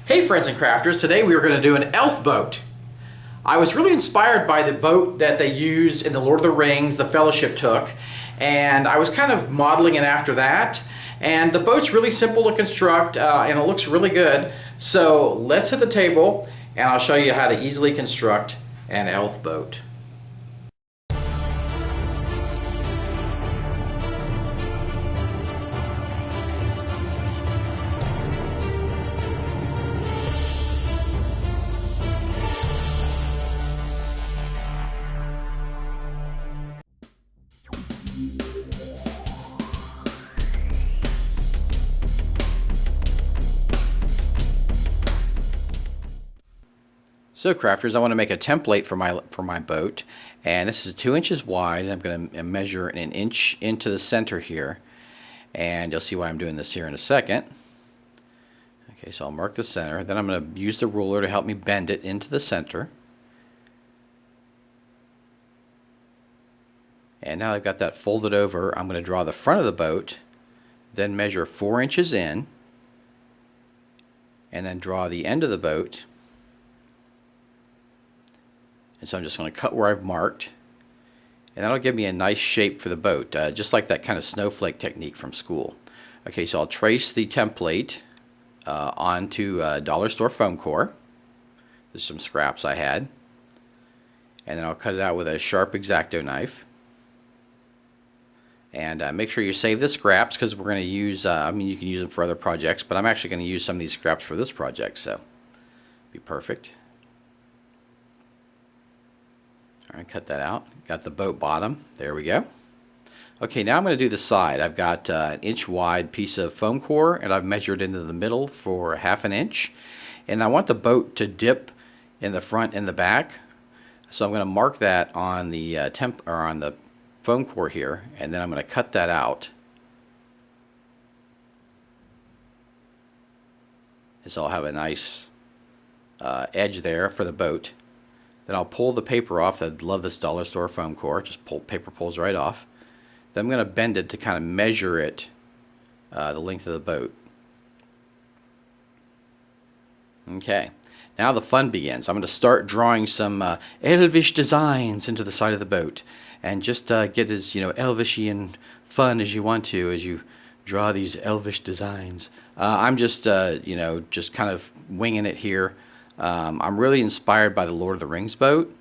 Hey friends and crafters, today we are going to do an elf boat. I was really inspired by the boat that they used in the Lord of the Rings, the Fellowship took, and I was kind of modeling it after that. And the boat's really simple to construct and it looks really good. So let's hit the table and I'll show you how to easily construct an elf boat. So crafters, I want to make a template for my boat, and this is 2 inches wide, and I'm going to measure an inch into the center here, and you'll see why I'm doing this here in a second. Okay, so I'll mark the center, then I'm going to use the ruler to help me bend it into the center. And now I've got that folded over, I'm going to draw the front of the boat, then measure 4 inches in, and then draw the end of the boat. And so I'm just going to cut where I've marked, and that'll give me a nice shape for the boat, just like that kind of snowflake technique from school. Okay, so I'll trace the template onto dollar store foam core. There's some scraps I had, and then I'll cut it out with a sharp X-Acto knife. And make sure you save the scraps because we're going to use, I mean, you can use them for other projects, but I'm actually going to use some of these scraps for this project, so be perfect. Alright, cut that out. Got the boat bottom. There we go. Okay, now I'm going to do the side. I've got an inch wide piece of foam core, and I've measured into the middle for 1/2 inch. And I want the boat to dip in the front and the back, so I'm going to mark that on the on the foam core here, and then I'm going to cut that out. And so I'll have a nice edge there for the boat. Then I'll pull the paper off. I love this dollar store foam core. Just paper pulls right off. Then I'm going to bend it to kind of measure it, the length of the boat. Okay, now the fun begins. I'm going to start drawing some elvish designs into the side of the boat, and just get as elvishy and fun as you want to as you draw these elvish designs. I'm just just kind of winging it here. I'm really inspired by the Lord of the Rings boat,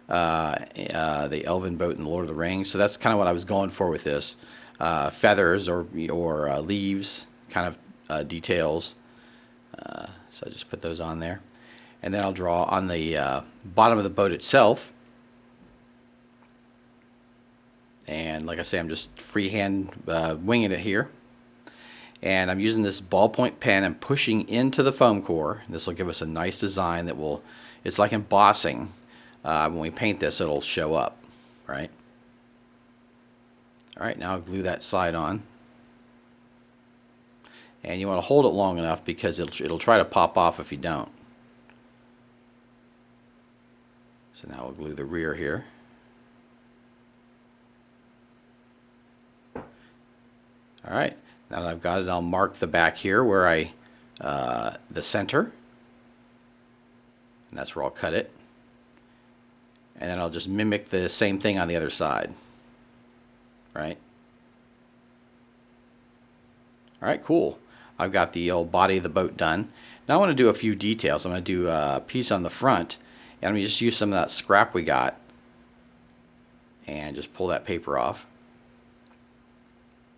the elven boat in the Lord of the Rings. So that's kind of what I was going for with this. Feathers or leaves, kind of details. So I just put those on there. And then I'll draw on the bottom of the boat itself. And like I say, I'm just freehand winging it here. And I'm using this ballpoint pen and pushing into the foam core. This will give us a nice design that will, it's like embossing. When we paint this, it'll show up, right? All right, now I'll glue that side on. And you want to hold it long enough because it'll try to pop off if you don't. So now we'll glue the rear here. All right. Now that I've got it, I'll mark the back here where the center, and that's where I'll cut it. And then I'll just mimic the same thing on the other side, right? All right, cool. I've got the old body of the boat done. Now I want to do a few details. I'm going to do a piece on the front, and I'm going to just use some of that scrap we got and just pull that paper off.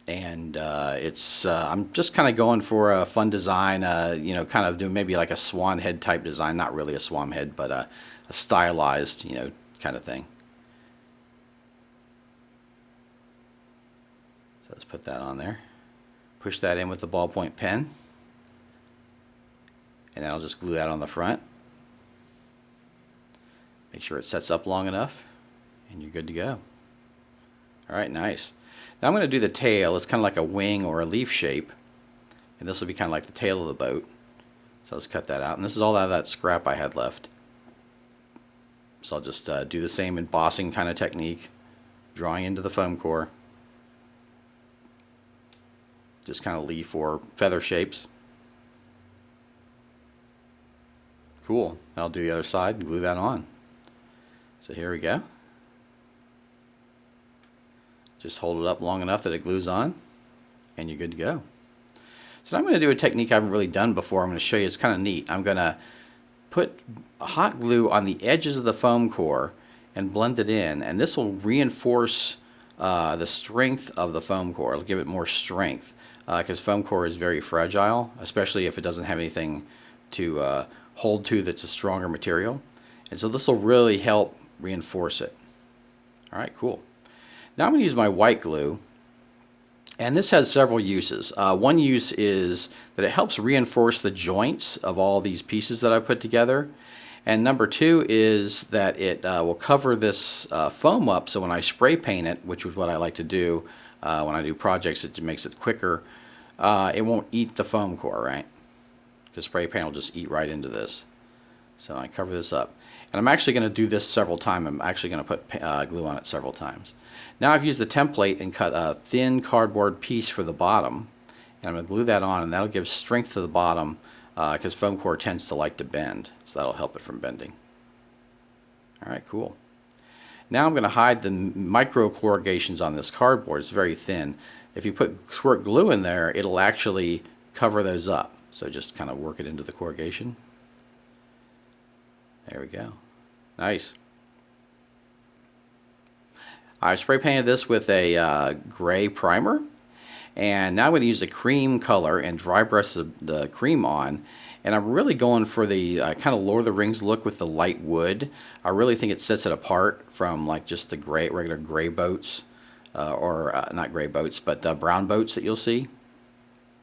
And I'm just kind of going for a fun design, kind of doing maybe like a swan head type design. Not really a swan head, but a stylized, kind of thing. So let's put that on there. Push that in with the ballpoint pen. And then I'll just glue that on the front. Make sure it sets up long enough, and you're good to go. All right, nice. Now I'm going to do the tail. It's kind of like a wing or a leaf shape, and this will be kind of like the tail of the boat. So let's cut that out, and this is all out of that scrap I had left. So I'll just do the same embossing kind of technique, drawing into the foam core. Just kind of leaf or feather shapes. Cool. I'll do the other side and glue that on. So here we go. Just hold it up long enough that it glues on, and you're good to go. So now I'm going to do a technique I haven't really done before. I'm going to show you. It's kind of neat. I'm going to put hot glue on the edges of the foam core and blend it in, and this will reinforce the strength of the foam core. It'll give it more strength because foam core is very fragile, especially if it doesn't have anything to hold to that's a stronger material. And so this will really help reinforce it. All right, cool. Now I'm going to use my white glue, and this has several uses. One use is that it helps reinforce the joints of all these pieces that I put together. And number two is that it will cover this foam up, so when I spray paint it, which is what I like to do when I do projects, it makes it quicker. It won't eat the foam core, right? Because spray paint will just eat right into this. So I cover this up. And I'm actually going to do this several times. I'm actually going to put glue on it several times. Now I've used the template and cut a thin cardboard piece for the bottom. And I'm going to glue that on, and that'll give strength to the bottom because foam core tends to like to bend. So that'll help it from bending. All right, cool. Now I'm going to hide the micro corrugations on this cardboard. It's very thin. If you put squirt glue in there, it'll actually cover those up. So just kind of work it into the corrugation. There we go. Nice. I spray painted this with a gray primer, and now I'm going to use the cream color and dry brush the cream on, and I'm really going for the kind of Lord of the Rings look with the light wood. I really think it sets it apart from like just the regular gray boats, or not gray boats, but brown boats that you'll see.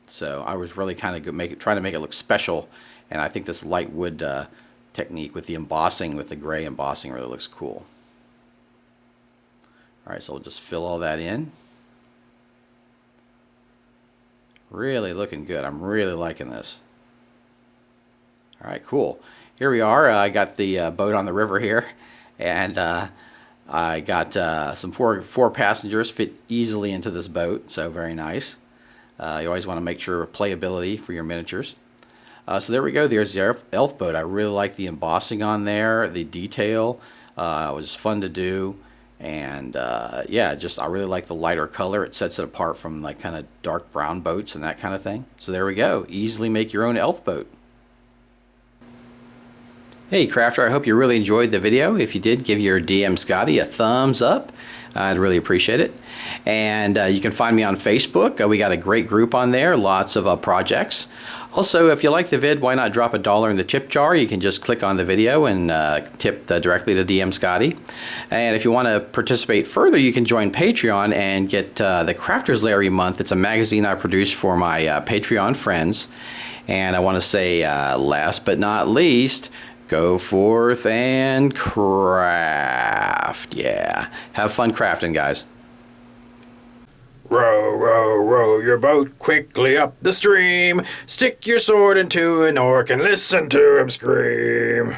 So I was really kind of trying to make it look special, and I think this light wood technique with the embossing, with the gray embossing, really looks cool. Alright, so we'll just fill all that in. Really looking good. I'm really liking this. Alright, cool. Here we are. I got the boat on the river here, and I got some four passengers fit easily into this boat, so very nice. You always want to make sure playability for your miniatures. So there we go. There's the elf boat. I really like the embossing on there, the detail. It was fun to do. And yeah, I really like the lighter color. It sets it apart from like kind of dark brown boats and that kind of thing. So there we go. Easily make your own elf boat. Hey Crafter, I hope you really enjoyed the video. If you did, give your DM Scotty a thumbs up. I'd really appreciate it. And you can find me on Facebook. We got a great group on there, lots of projects. Also, if you like the vid, why not drop $1 in the tip jar? You can just click on the video and tip directly to DM Scotty. And if you want to participate further, you can join Patreon and get the Crafters Lair every month. It's a magazine I produce for my Patreon friends. And I want to say, last but not least, go forth and craft. Yeah, have fun crafting, guys. Row, row, row your boat quickly up the stream. Stick your sword into an orc and listen to him scream.